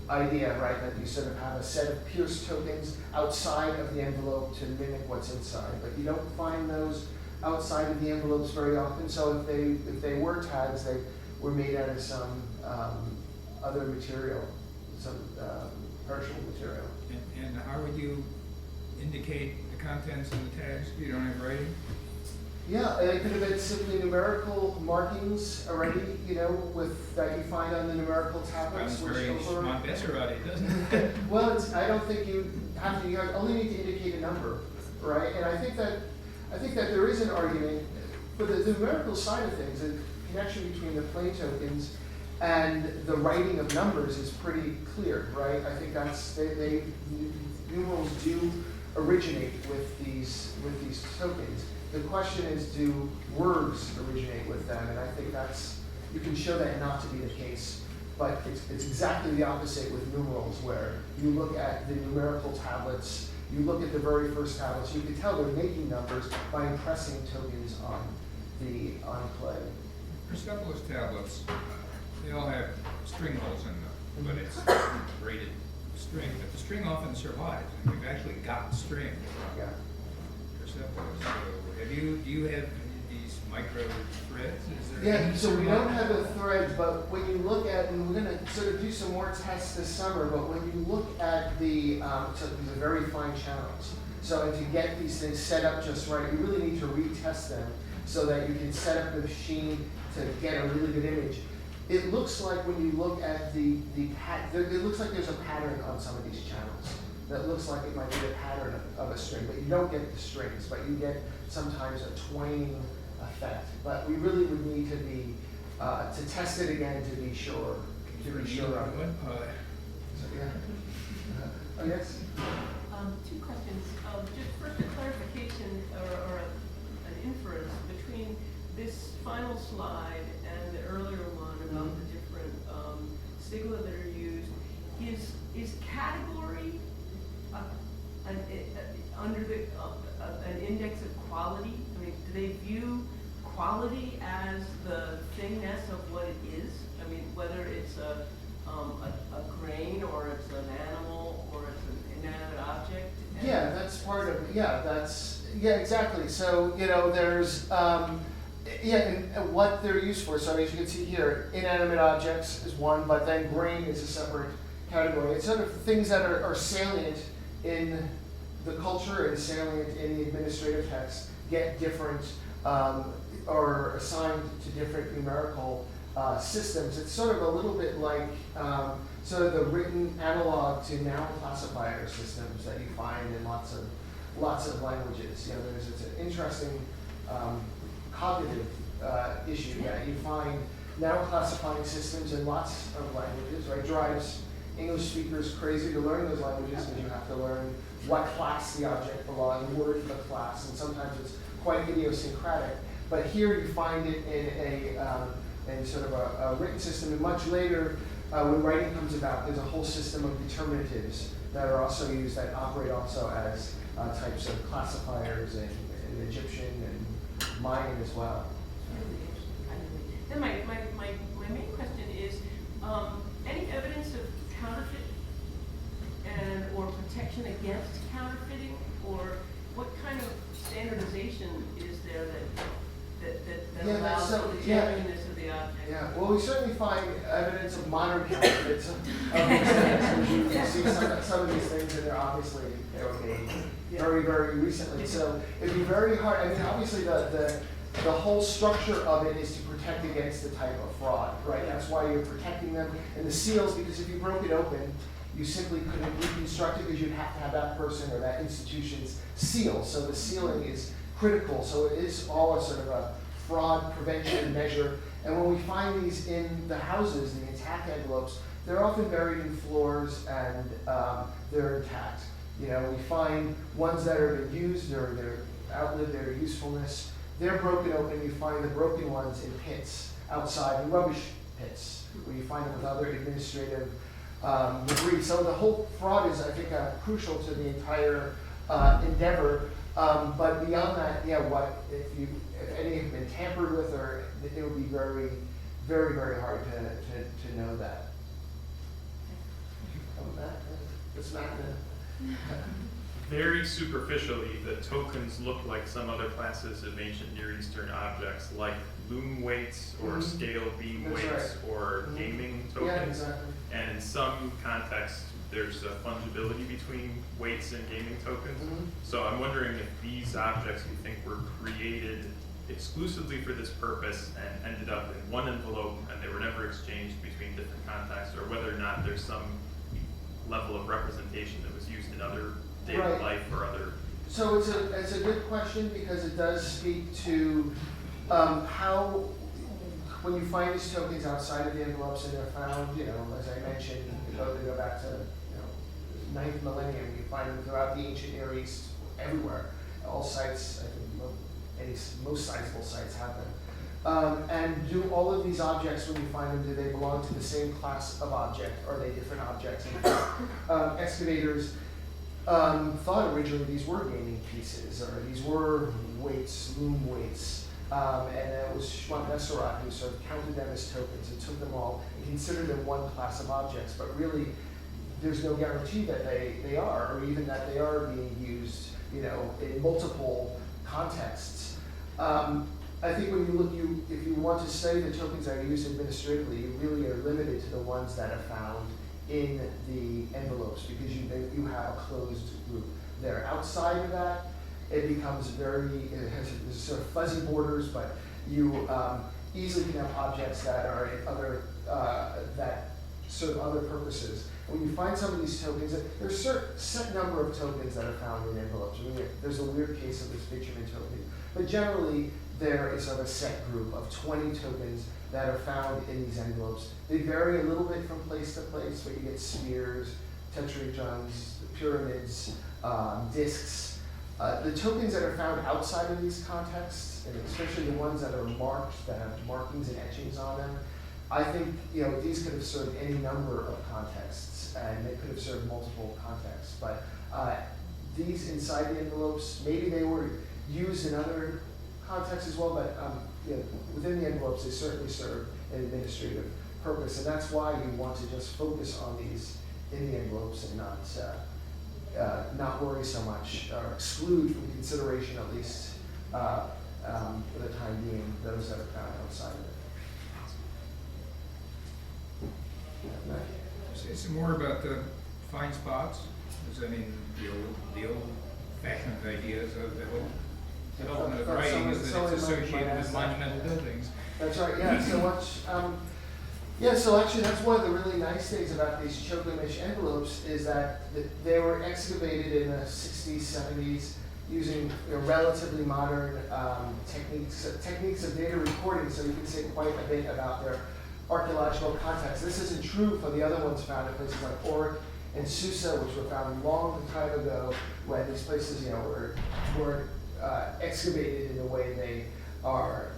idea, right, that you sort of have a set of pierced tokens outside of the envelope to mimic what's inside, but you don't find those outside of the envelopes very often. So if they were tags, they were made out of some other material, some perishable material. And how would you indicate the contents of the tags if you don't have writing? Yeah, it could have been simply numerical markings already, you know, with that you find on the numerical tablets. Sounds very over- Montessori, doesn't it? Well, I don't think you have to. You only need to indicate a number, right? And I think that there is an argument for the numerical side of things. The connection between the plain tokens and the writing of numbers is pretty clear, right? I think numerals do originate with these tokens. The question is, do words originate with them? And I think you can show that not to be the case. But it's exactly the opposite with numerals, where you look at the numerical tablets, you look at the very first tablets, you can tell they're making numbers by impressing tokens on clay. Christopoulos tablets, they all have string holes in them, but it's braided string. But the string often survives, and we've actually got string from Yeah. Christopoulos. So do you have these micro threads? Is there Yeah, any so we don't survival? have the threads, but when you look at, and we're going to sort of do some more tests this summer, but when you look at so these are very fine channels. So to get these things set up just right, you really need to retest them so that you can set up the machine to get a really good image. It looks like when you look at it looks like there's a pattern on some of these channels. That looks like it might be a pattern of a string, but you don't get the strings, but you get sometimes a twining effect. But we really would need to test it again to be sure. On it. So, yeah. Oh, yes? Two questions. Just first a clarification or an inference between this final slide and the earlier one about the different stigma that are used. Is category under an index of quality? I mean, do they view quality as the thingness of what it is? I mean, whether it's a grain or it's an animal or it's an inanimate object? Yeah, that's part of, exactly. So, you know, there's, and what they're used for. So as you can see here, inanimate objects is one, but then grain is a separate category. It's sort of things that are salient in the culture and salient in the administrative text get different, or assigned to different numerical systems. It's sort of a little bit like sort of the written analog to noun classifier systems that you find in lots of languages. You know, it's an interesting cognitive issue that you find noun classifying systems in lots of languages, right? Drives English speakers crazy to learn those languages because you have to learn what class the object belongs, the word for the class, and sometimes it's quite idiosyncratic. But here you find it in sort of a written system, and much later, when writing comes about, there's a whole system of determinatives that are also used, that operate also as types of classifiers in Egyptian and Mayan as well. Then my main question is, any evidence of counterfeit or protection against counterfeiting, or what kind of standardization is there that allows for the genuineness of the object? Yeah, well, we certainly find evidence of modern counterfeits of these things. You see some of these things, and they were made very, very recently. So it'd be very hard. I mean, obviously the whole structure of it is to protect against the type of fraud, right? That's why you're protecting them. And the seals, because if you broke it open, you simply couldn't reconstruct it because you'd have to have that person or that institution's seal. So the sealing is critical. So it is all a sort of a fraud prevention measure. And when we find these in the houses, the intact envelopes, they're often buried in floors and they're intact. You know, we find ones that are been used or they're outlived their usefulness. They're broken open. You find the broken ones in pits outside, in rubbish pits, where you find them with other administrative debris. So the whole fraud is, I think, crucial to the entire endeavor. But beyond that, if any have been tampered with, or it would be very, very, very hard to know that. Matt, it's Matt. Very superficially, the tokens look like some other classes of ancient Near Eastern objects, like loom weights or Mhm. scale beam That's weights right. or Mhm. gaming Yeah, tokens. exactly. And in some contexts, there's a fungibility between weights and gaming tokens. Mhm. So I'm wondering if these objects you think were created exclusively for this purpose and ended up in one envelope and they were never exchanged between different contexts, or whether or not there's some level of representation that was used in other daily Right. life or other. So it's a good question because it does speak to how, when you find these tokens outside of the envelopes and they're found, as I mentioned, they go back to, 9th millennium, you find them throughout the ancient Near East, everywhere. All sites, I think most sizable sites have them. And do all of these objects, when you find them, do they belong to the same class of object, or are they different objects? And excavators thought originally these were gaming pieces, or these were weights, loom weights. And it was Schmuck-Nesserat who sort of counted them as tokens and took them all and considered them one class of objects, but really there's no guarantee that they are, or even that they are being used, in multiple contexts. I think when you look, if you want to study the tokens that are used administratively, you really are limited to the ones that are found in the envelopes, because you have a closed group there. Outside of that, it becomes there's sort of fuzzy borders, but you easily can have objects that are in other, that serve other purposes. When you find some of these tokens, there's a set number of tokens that are found in envelopes. I mean, there's a weird case of this bitumen token, but generally there is sort of a set group of 20 tokens that are found in these envelopes. They vary a little bit from place to place, but you get spheres, tetrahedrons, pyramids, discs. The tokens that are found outside of these contexts, and especially the ones that are marked, that have markings and etchings on them, I think these could have served any number of contexts, and they could have served multiple contexts. But these inside the envelopes, maybe they were used in other contexts as well, but within the envelopes, they certainly serve an administrative purpose, and that's why you want to just focus on these in the envelopes and not worry so much, or exclude from consideration, at least for the time being, those that are found outside of it. Say some more about the fine spots. Does the old fashioned ideas of the whole development of writing is that it's associated with monumental buildings. That's right, yeah, so much, so actually that's one of the really nice things about these Chocomish envelopes is that they were excavated in the 60s, 70s using relatively modern techniques of data recording, so you can say quite a bit about their archaeological context. This isn't true for the other ones found in places like Orc and Susa, which were found a long time ago, when these places were excavated in the way they are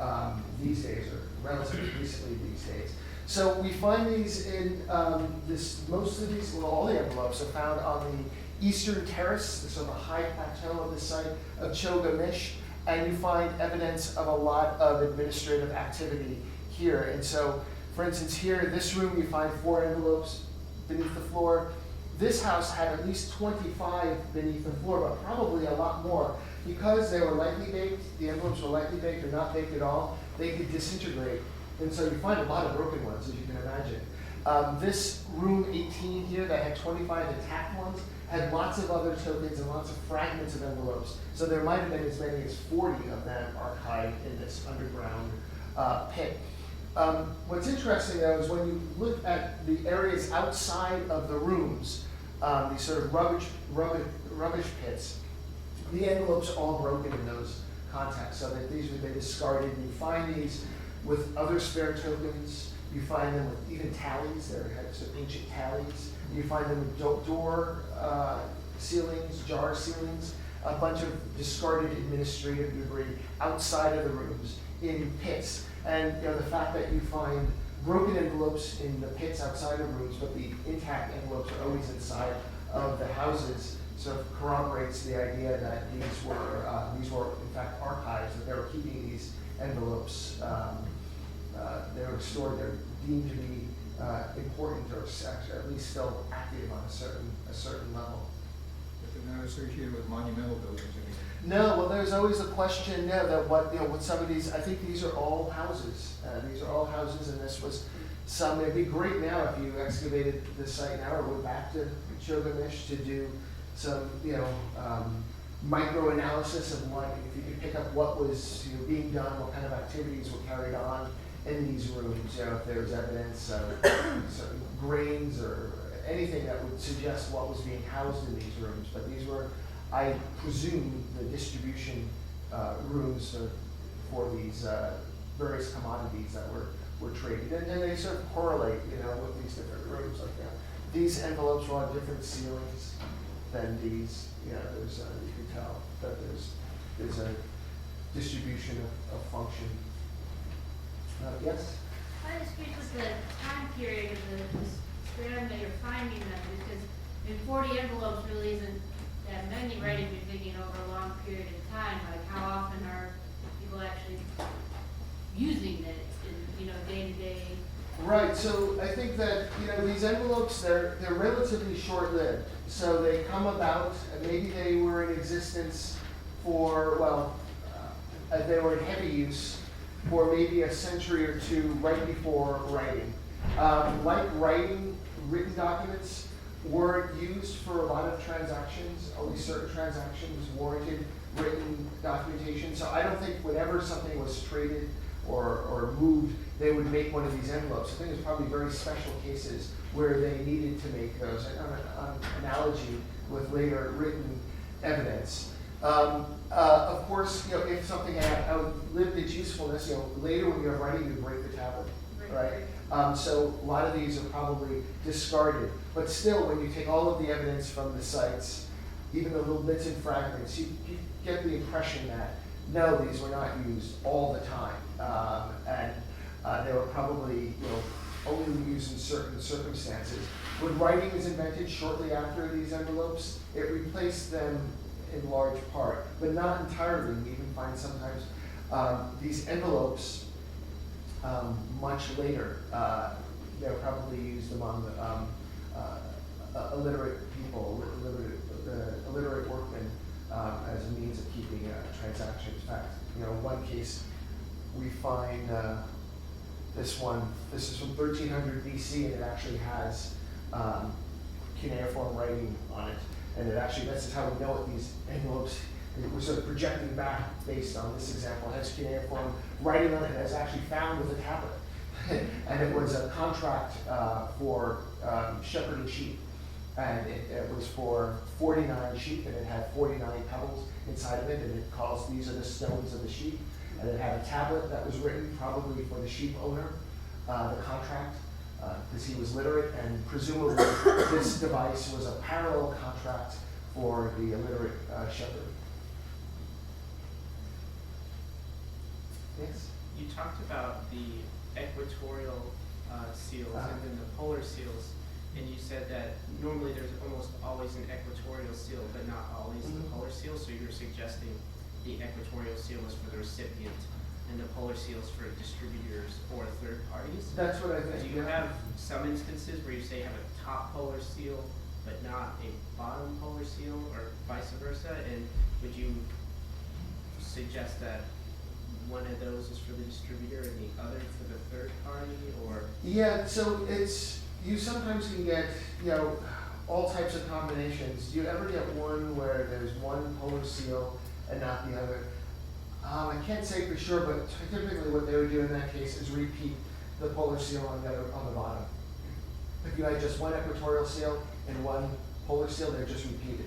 these days, or relatively recently these days. So we find these in most of these, all the envelopes are found on the eastern terrace, the sort of high plateau of the site of Chocomish, and you find evidence of a lot of administrative activity here. And so, for instance, here in this room, you find 4 envelopes beneath the floor. This house had at least 25 beneath the floor, but probably a lot more. Because they were lightly baked, the envelopes were lightly baked or not baked at all, they could disintegrate. And so you find a lot of broken ones, as you can imagine. This room 18 here that had 25 intact ones had lots of other tokens and lots of fragments of envelopes. So there might have been as many as 40 of them archived in this underground pit. What's interesting though is when you look at the areas outside of the rooms, these sort of rubbish pits, the envelopes are all broken in those contexts, so that these would be discarded. You find these with other spare tokens. You find them with even tallies. There are some ancient tallies. You find them with door ceilings, jar ceilings, a bunch of discarded administrative debris outside of the rooms in pits. And the fact that you find broken envelopes in the pits outside of rooms, but the intact envelopes are always inside of the houses, sort of corroborates the idea that these were in fact archives, that they were keeping these envelopes. They were stored. They're deemed to be important or at least still active on a certain level. But they're not associated with monumental buildings anymore. No, well, there's always a question there that what some of these, I think these are all houses. These are all houses, and this was some, it'd be great now if you excavated the site now or went back to Chogamish to do some, micro-analysis of what, if you could pick up what was being done, what kind of activities were carried on in these rooms, if there was evidence of certain grains or anything that would suggest what was being housed in these rooms. But these were, I presume, the distribution rooms for these various commodities that were traded. And they sort of correlate, with these different rooms like that. These envelopes were on different ceilings than these. There's you can tell that there's a distribution of function. Yes? I was curious with the time period of the span that you're finding them, because 40 envelopes really isn't that many, right? If you're thinking over a long period of time, like how often are people actually using it in, day to day? Right, so I think that, these envelopes, they're relatively short-lived. So they come about, and maybe they were in existence for, they were in heavy use for maybe a century or two right before writing. Like writing, written documents weren't used for a lot of transactions. Only certain transactions warranted written documentation. So I don't think whenever something was traded or moved, they would make one of these envelopes. I think there's probably very special cases where they needed to make those, on analogy with later written evidence. Of course, if something had outlived its usefulness, later when you're writing, you break the tablet, right? So a lot of these are probably discarded. But still, when you take all of the evidence from the sites, even the little bits and fragments, you get the impression that, no, these were not used all the time. And they were probably, only used in certain circumstances. When writing was invented shortly after these envelopes, it replaced them in large part, but not entirely. We even find sometimes these envelopes much later. They're probably used among illiterate people, illiterate workmen, as a means of keeping transactions. In fact, one case we find this is from 1300 BC, and it actually has cuneiform writing on it. And that's how we know it, these envelopes, we're sort of projecting back based on this example. It has cuneiform writing on it, and it's actually found with a tablet. And it was a contract for shepherding sheep. And it was for 49 sheep, and it had 49 pebbles inside of it, and it calls, these are the stones of the sheep. And it had a tablet that was written probably for the sheep owner, the contract, because he was literate, and presumably this device was a parallel contract for the illiterate shepherd. Yes? You talked about the equatorial seals and then the polar seals, and you said that normally there's almost always an equatorial seal, but not always the polar seal, so you're suggesting the equatorial seal is for the recipient and the polar seals for distributors or third parties? That's what I think. Do you have some instances where you say have a top polar seal but not a bottom polar seal, or vice versa? And would you suggest that one of those is for the distributor and the other for the third party, or? Yeah, so you sometimes can get, all types of combinations. Do you ever get one where there's one polar seal and not the other? I can't say for sure, but typically what they would do in that case is repeat the polar seal on the bottom. If you had just one equatorial seal and one polar seal, they're just repeated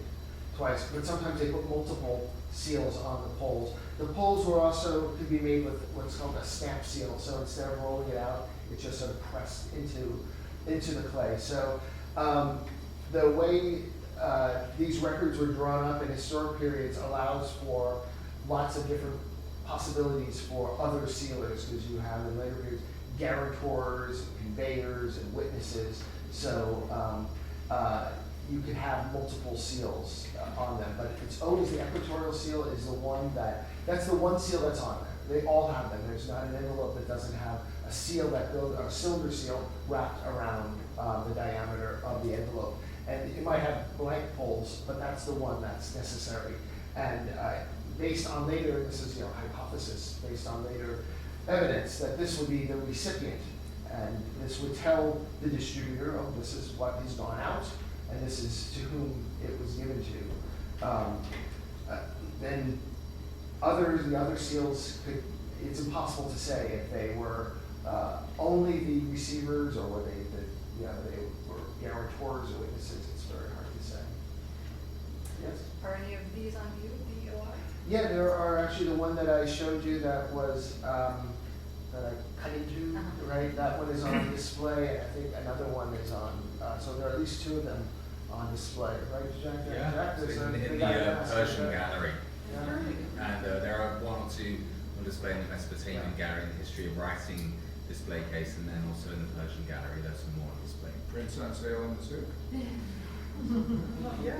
twice. But sometimes they put multiple seals on the poles. The poles were also could be made with what's called a stamp seal. So instead of rolling it out, it's just sort of pressed into the clay. So the way these records were drawn up in historic periods allows for lots of different possibilities for other sealers, because you have in later periods guarantors, and conveyors, and witnesses. So you can have multiple seals on them, but it's always the equatorial seal is the one that's the one seal that's on there. They all have them. There's not an envelope that doesn't have a seal that goes, a cylinder seal wrapped around the diameter of the envelope. And it might have blank holes, but that's the one that's necessary. And based on later, this is hypothesis, based on later evidence, that this would be the recipient. And this would tell the distributor, oh, this is what has gone out, and this is to whom it was given to. Then the other seals it's impossible to say if they were only the receivers or were they were guarantors or witnesses. It's very hard to say. Yes? Are any of these on you, the OI? Yeah, there are actually the one that I showed you that was, that I cut into, right? That one is on display, and I think another one is on, so there are at least two of them on display, right, Jack? Yeah, Jack, so there's in a- the they got that. Persian gallery. Yeah. And there are one or two on display in the Mesopotamian gallery, the history of writing display case, and then also in the Persian gallery, there's some more on display. Prints on sale in the souk. We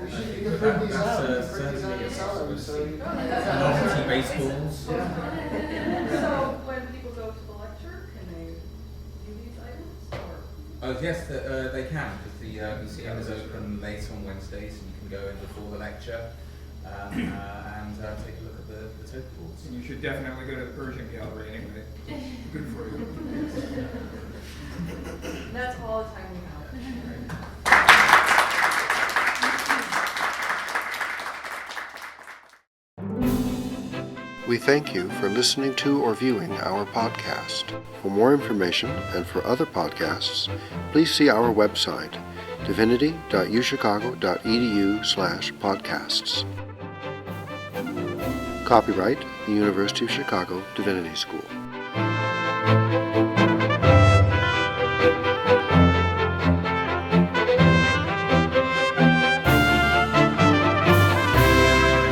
should, think you can that print these that's, out, you can print these certainly out a and sell them, so you. Novelty baseballs. Yeah. So when people go to the lecture, can they view these items or? Oh yes, they can, because the museum is open late on Wednesdays, and you can go in before the lecture and take a look at the tote boards. And you should definitely go to the Persian gallery anyway. Good for you. That's all the time we have. We thank you for listening to or viewing our podcast. For more information and for other podcasts, please see our website, divinity.uchicago.edu/podcasts. Copyright, the University of Chicago Divinity School.